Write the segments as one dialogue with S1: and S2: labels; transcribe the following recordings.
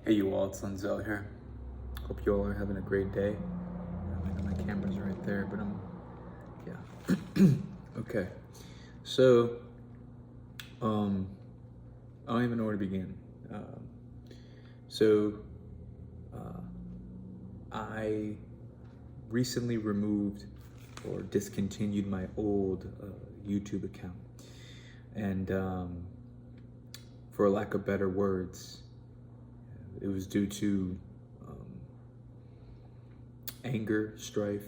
S1: Hey you all, it's Lenzel here. Hope you all are having a great day. I know my camera's right there, but yeah. Okay. So, I don't even know where to begin. So, uh, I recently removed or discontinued my old YouTube account. And for lack of better words, it was due to anger, strife.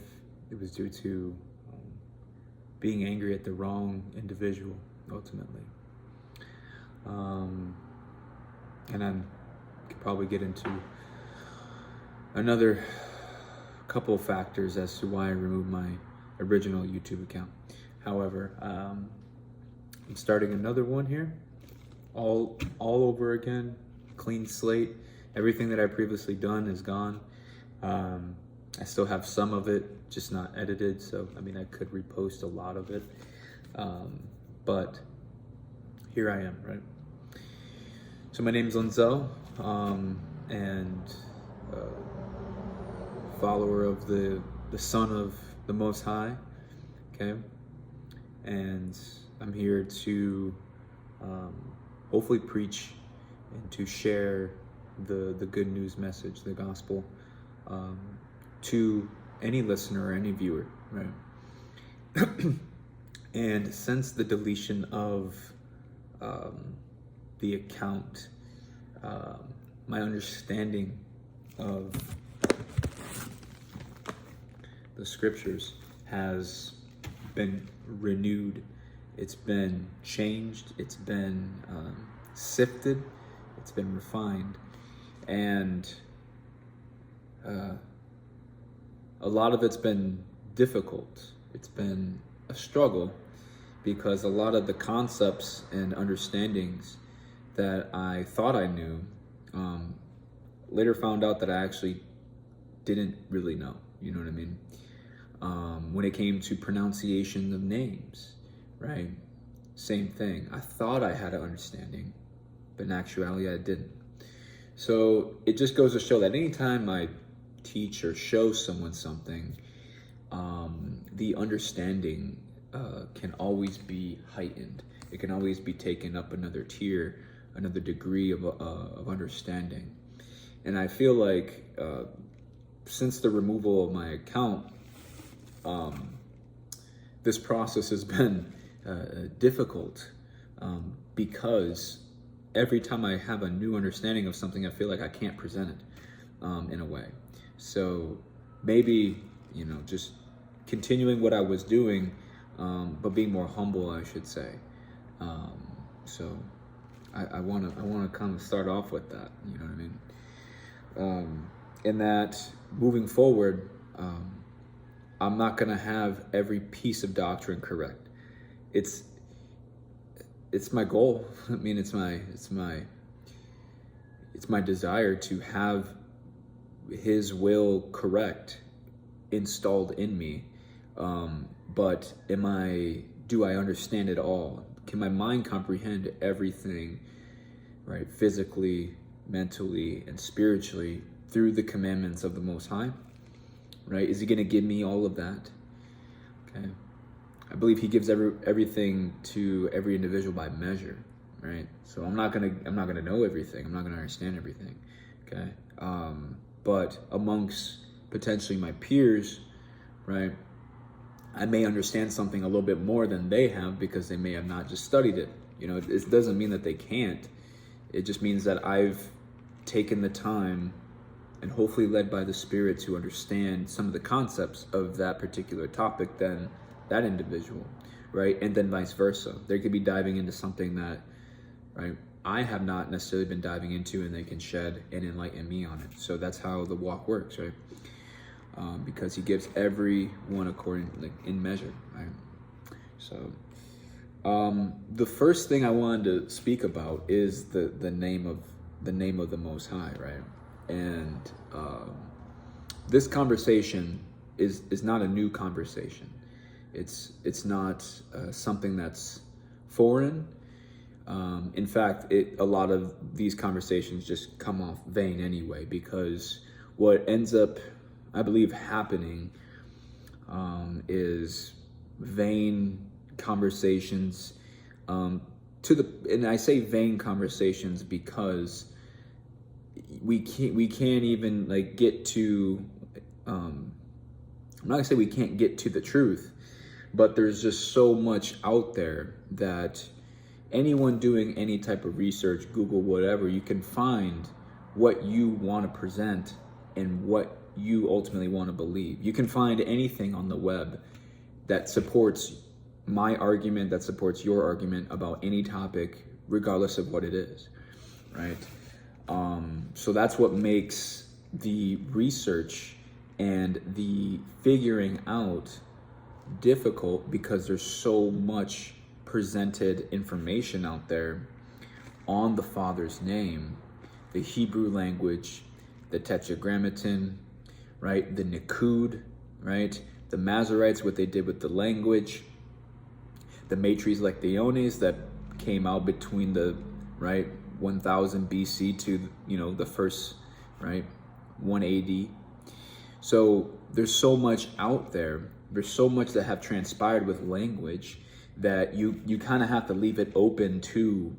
S1: It was due to being angry at the wrong individual, ultimately. And I could probably get into another couple of factors as to why I removed my original YouTube account. However, I'm starting another one here, all over again, clean slate. Everything that I previously done is gone. I still have some of it, just not edited. So, I mean, I could repost a lot of it. But here I am, right? So my name is Lenzel, and follower of the Son of the Most High, okay? And I'm here to hopefully preach and to share the good news message, the gospel, to any listener or any viewer, right? And since the deletion of the account, my understanding of the scriptures has been renewed. It's been changed. It's been sifted. It's been refined. And a lot of it's been difficult. It's been a struggle because a lot of the concepts and understandings that I thought I knew, later found out that I actually didn't really know. You know what I mean? When it came to pronunciation of names, right? Same thing. I thought I had an understanding, but in actuality, I didn't. So it just goes to show that anytime I teach or show someone something, the understanding can always be heightened. It can always be taken up another tier, another degree of understanding. And I feel like since the removal of my account, this process has been difficult because every time I have a new understanding of something, I feel like I can't present it in a way. So maybe, just continuing what I was doing, but being more humble, I should say. So I want to kind of start off with that, you know what I mean? In that, moving forward, I'm not going to have every piece of doctrine correct. It's my goal. I mean, it's my desire to have His will correct installed in me. But do I understand it all? Can my mind comprehend everything, right? Physically, mentally, and spiritually through the commandments of the Most High, right? Is He going to give me all of that? Okay. I believe He gives everything to every individual by measure, right? So I'm not gonna know everything. I'm not gonna understand everything, okay? But amongst potentially my peers, right, I may understand something a little bit more than they have because they may have not just studied it. It doesn't mean that they can't. It just means that I've taken the time and hopefully led by the Spirit to understand some of the concepts of that particular topic than that individual, right? And then vice versa. They could be diving into something that, right, I have not necessarily been diving into, and they can shed and enlighten me on it. So that's how the walk works, right? Because He gives everyone according, in measure, right? So the first thing I wanted to speak about is the name of the Most High, right? And this conversation is not a new conversation. It's not something that's foreign. In fact, a lot of these conversations just come off vain anyway, because what ends up, I believe, happening is vain conversations. And I say vain conversations because we can't even like get to. I'm not gonna say we can't get to the truth, but there's just so much out there that anyone doing any type of research, Google, whatever, you can find what you want to present and what you ultimately want to believe. You can find anything on the web that supports my argument, that supports your argument about any topic, regardless of what it is, right? So that's what makes the research and the figuring out difficult, because there's so much presented information out there on the Father's name, the Hebrew language, the Tetragrammaton, right? The Nikud, right? The Masoretes, what they did with the language, the Matres Lectiones that came out between the, right, 1000 BC to, the first, right, 1 AD. So there's so much out there. There's so much that have transpired with language that you kind of have to leave it open to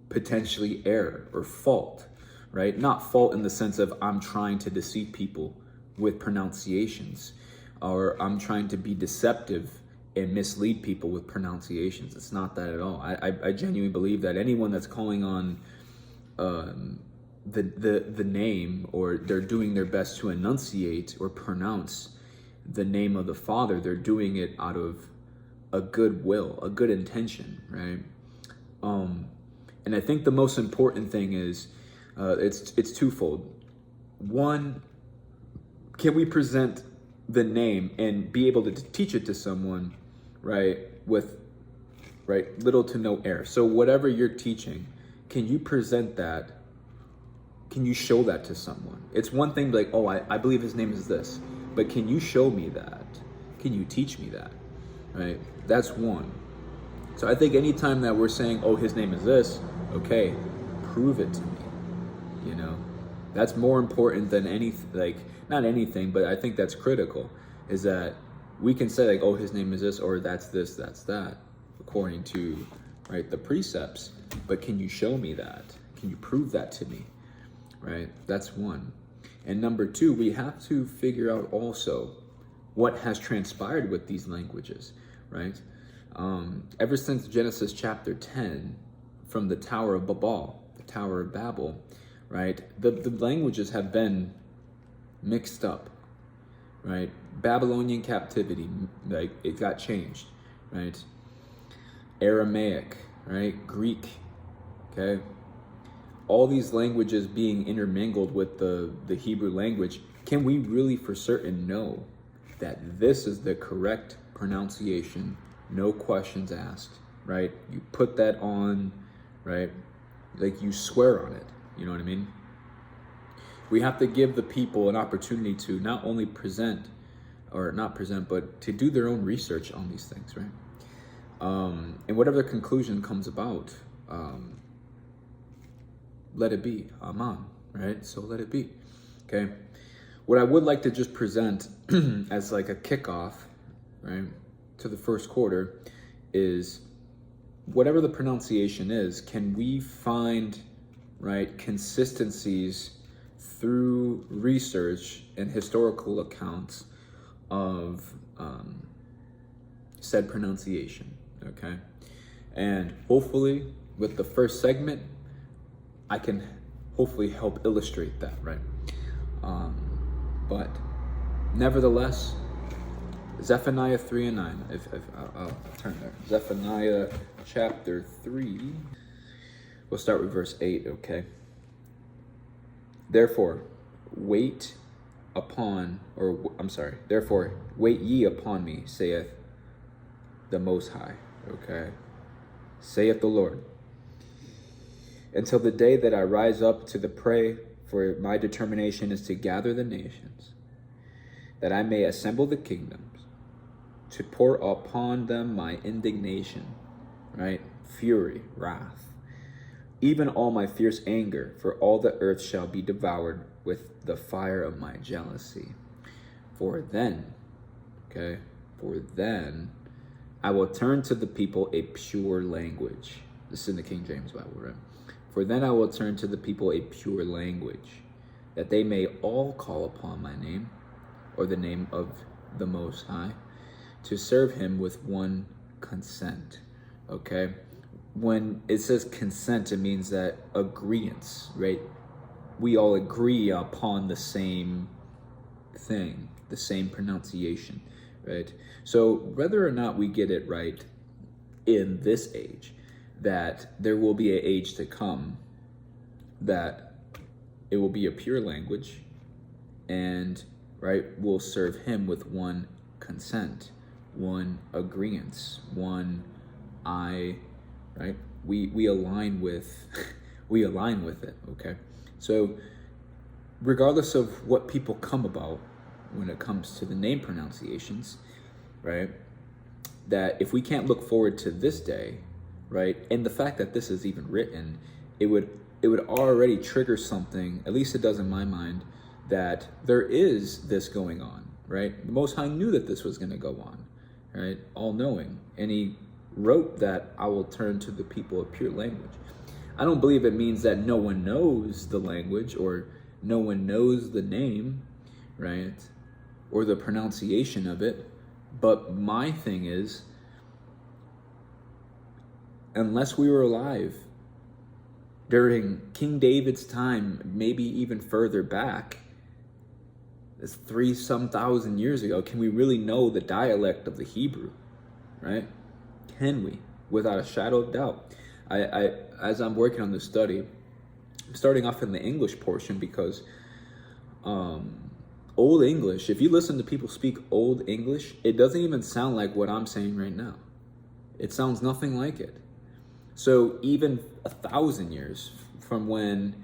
S1: potentially error or fault, right? Not fault in the sense of I'm trying to deceive people with pronunciations, or I'm trying to be deceptive and mislead people with pronunciations. It's not that at all. I genuinely believe that anyone that's calling on the name, or they're doing their best to enunciate or pronounce the name of the Father, they're doing it out of a good will, a good intention, right? And I think the most important thing is it's twofold. One, can we present the name and be able to teach it to someone, right, with little to no error? So whatever you're teaching, can you present that? Can you show that to someone? It's one thing like, oh, I believe his name is this, but can you show me that? Can you teach me that, right? That's one. So I think anytime that we're saying, oh, his name is this, okay, prove it to me, That's more important than not anything, but I think that's critical, is that we can say like, oh, his name is this, or that's this, that's that, according to, right, the precepts, but can you show me that? Can you prove that to me, right? That's one. And number two, we have to figure out also what has transpired with these languages, right? Ever since Genesis chapter 10, from the Tower of Babel, right? The languages have been mixed up, right? Babylonian captivity, like it got changed, right? Aramaic, right? Greek, okay? All these languages being intermingled with the Hebrew language. Can we really for certain know that this is the correct pronunciation? No questions asked, right? You put that on, right? Like you swear on it, you know what I mean? We have to give the people an opportunity to not only but to do their own research on these things, right? And whatever the conclusion comes about, let it be, amen, right? So let it be, okay? What I would like to just present as like a kickoff, right, to the first quarter is whatever the pronunciation is, can we find, right, consistencies through research and historical accounts of said pronunciation, okay? And hopefully with the first segment, I can hopefully help illustrate that, right? But nevertheless, Zephaniah 3 and 9, if I'll turn there. Zephaniah chapter 3, we'll start with verse 8, okay? Therefore, wait ye upon me, saith the Most High, okay? Saith the Lord, until the day that I rise up to the prey, for my determination is to gather the nations, that I may assemble the kingdoms, to pour upon them my indignation, right? Fury, wrath. Even all my fierce anger, for all the earth shall be devoured with the fire of my jealousy. For then, okay, for then I will turn to the people a pure language. This is in the King James Bible, right? For then I will turn to the people a pure language, that they may all call upon my name, or the name of the Most High, to serve him with one consent, okay? When it says consent, it means that agreeance, right? We all agree upon the same thing, the same pronunciation, right? So whether or not we get it right in this age, that there will be an age to come that it will be a pure language, and right, we'll serve him with one consent, one agreeance, one right? We align with we align with it, okay? So regardless of what people come about when it comes to the name pronunciations, right? That if we can't look forward to this day, right? And the fact that this is even written, it would already trigger something, at least it does in my mind, that there is this going on, right? The Most High knew that this was going to go on, right? All knowing. And he wrote that I will turn to the people of pure language. I don't believe it means that no one knows the language or no one knows the name, right? Or the pronunciation of it. But my thing is, unless we were alive during King David's time, maybe even further back, it's 3-some thousand years ago, can we really know the dialect of the Hebrew, right? Can we? Without a shadow of doubt. I as I'm working on this study, I'm starting off in the English portion because Old English, if you listen to people speak Old English, it doesn't even sound like what I'm saying right now. It sounds nothing like it. So even 1,000 years from when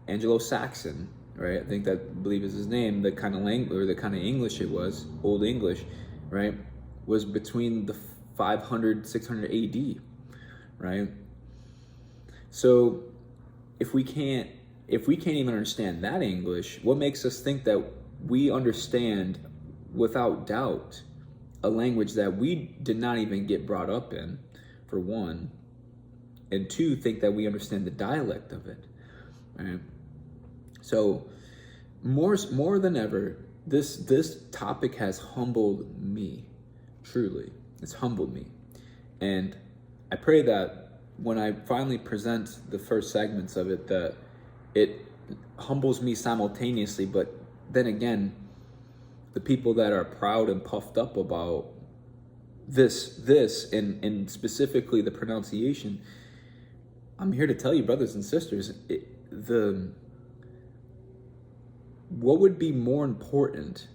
S1: Anglo-Saxon, right? I believe is his name, the kind of language or the kind of English it was, Old English, right? Was between the 500, 600 AD, right? So if we can't even understand that English, what makes us think that we understand without doubt a language that we did not even get brought up in, for one, and two, think that we understand the dialect of it, right? So more than ever, this topic has humbled me, truly. It's humbled me. And I pray that when I finally present the first segments of it, that it humbles me simultaneously, but then again, the people that are proud and puffed up about this and specifically the pronunciation, I'm here to tell you, brothers and sisters, what would be more important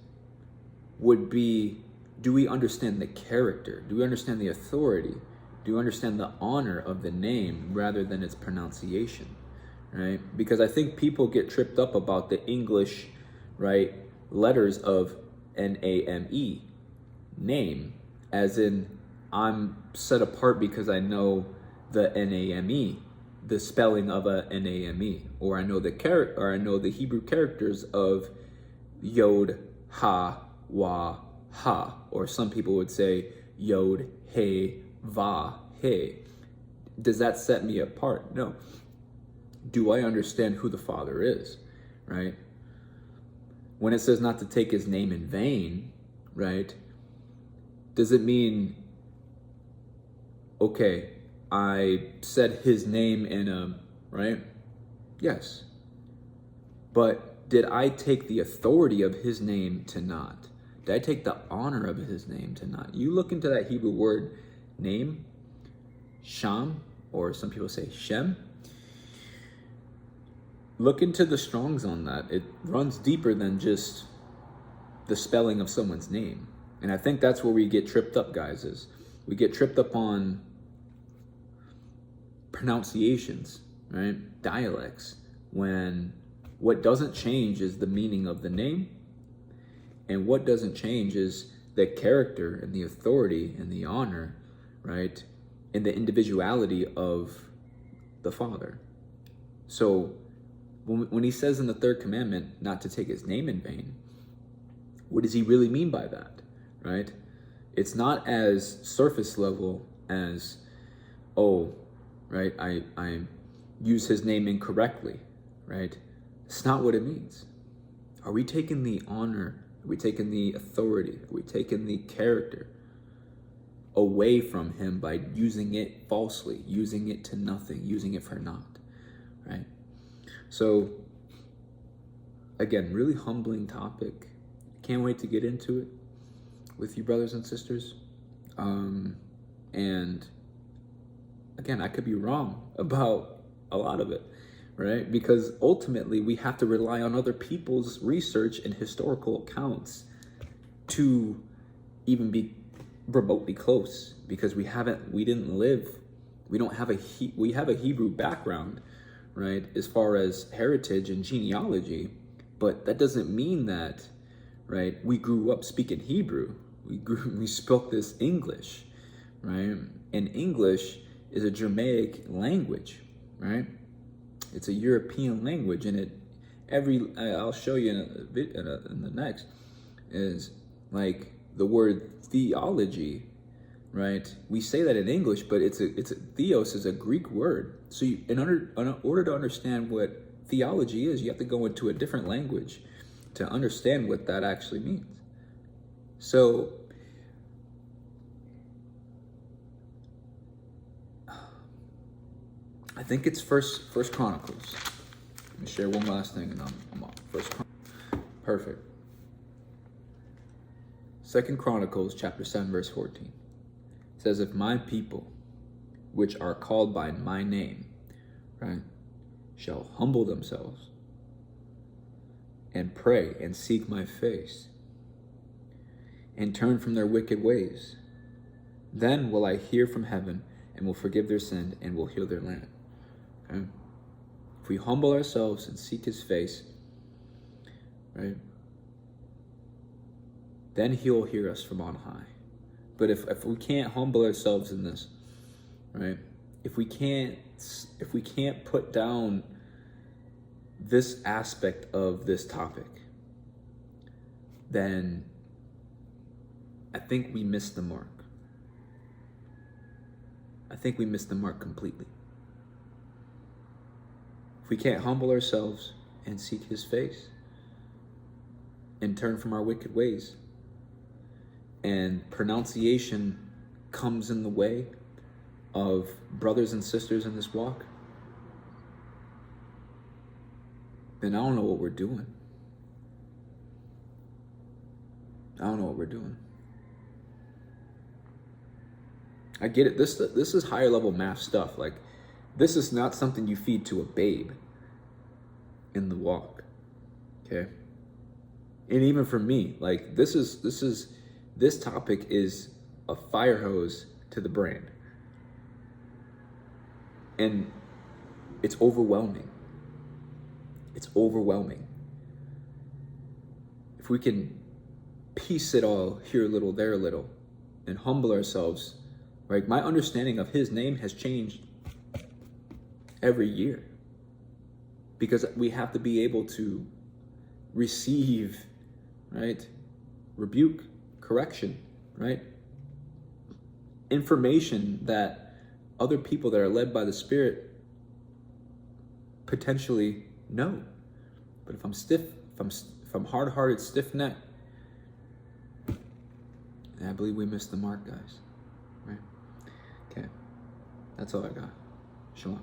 S1: would be, do we understand the character? Do we understand the authority? Do we understand the honor of the name rather than its pronunciation, right? Because I think people get tripped up about the English, right, letters of N-A-M-E, name, as in I'm set apart because I know the N-A-M-E, the spelling of a N-A-M-E, or I know the Hebrew characters of Yod, Ha, Wa, Ha, or some people would say Yod, He, Va, He. Does that set me apart? No. Do I understand who the Father is, right? When it says not to take his name in vain, right? Does it mean, okay, I said his name in a, right? Yes. But did I take the authority of his name to not? Did I take the honor of his name to not? You look into that Hebrew word name, Sham, or some people say Shem. Look into the Strongs on that. It runs deeper than just the spelling of someone's name. And I think that's where we get tripped up, guys, is we get tripped up on pronunciations, right? Dialects, when what doesn't change is the meaning of the name, and what doesn't change is the character and the authority and the honor, right? In the individuality of the Father. So when he says in the third commandment not to take his name in vain, what does he really mean by that, right? It's not as surface level as, oh, right, I use his name incorrectly, right? It's not what it means. Are we taking the honor? Are we taking the authority? Are we taking the character away from him by using it falsely, using it to nothing, using it for naught, right? So, again, really humbling topic. Can't wait to get into it with you, brothers and sisters. And again, I could be wrong about a lot of it, right? Because ultimately we have to rely on other people's research and historical accounts to even be remotely close, because we have a Hebrew background, right, as far as heritage and genealogy, but that doesn't mean that, right, we grew up speaking Hebrew. We spoke this English, right? And English is a Germanic language, right? It's a European language, and I'll show you in the next, is like the word theology, right? We say that in English, but theos is a Greek word. So in order to understand what theology is, you have to go into a different language to understand what that actually means. So I think it's First Chronicles. Let me share one last thing, and I'm off. Perfect. 2 Chronicles chapter 7, verse 14. It says, if my people, which are called by my name, right, shall humble themselves and pray and seek my face and turn from their wicked ways, then will I hear from heaven and will forgive their sin and will heal their land. Okay? If we humble ourselves and seek his face, right, then he'll hear us from on high. But if we can't humble ourselves in this, right, if we can't put down this aspect of this topic, then I think we missed the mark. I think we missed the mark completely. If we can't humble ourselves and seek his face and turn from our wicked ways, and pronunciation comes in the way of brothers and sisters in this walk, then I don't know what we're doing. I don't know what we're doing. I get it. This is higher level math stuff. Like, this is not something you feed to a babe in the walk. Okay? And even for me, like, this topic is a fire hose to the brain. And it's overwhelming. It's overwhelming. If we can piece it all here a little, there a little, and humble ourselves, right? My understanding of his name has changed every year, because we have to be able to receive, right, rebuke, correction, right, information that other people that are led by the Spirit potentially know. But if I'm hard-hearted, stiff-necked, I believe we missed the mark, guys. Right? Okay. That's all I got. Shalom.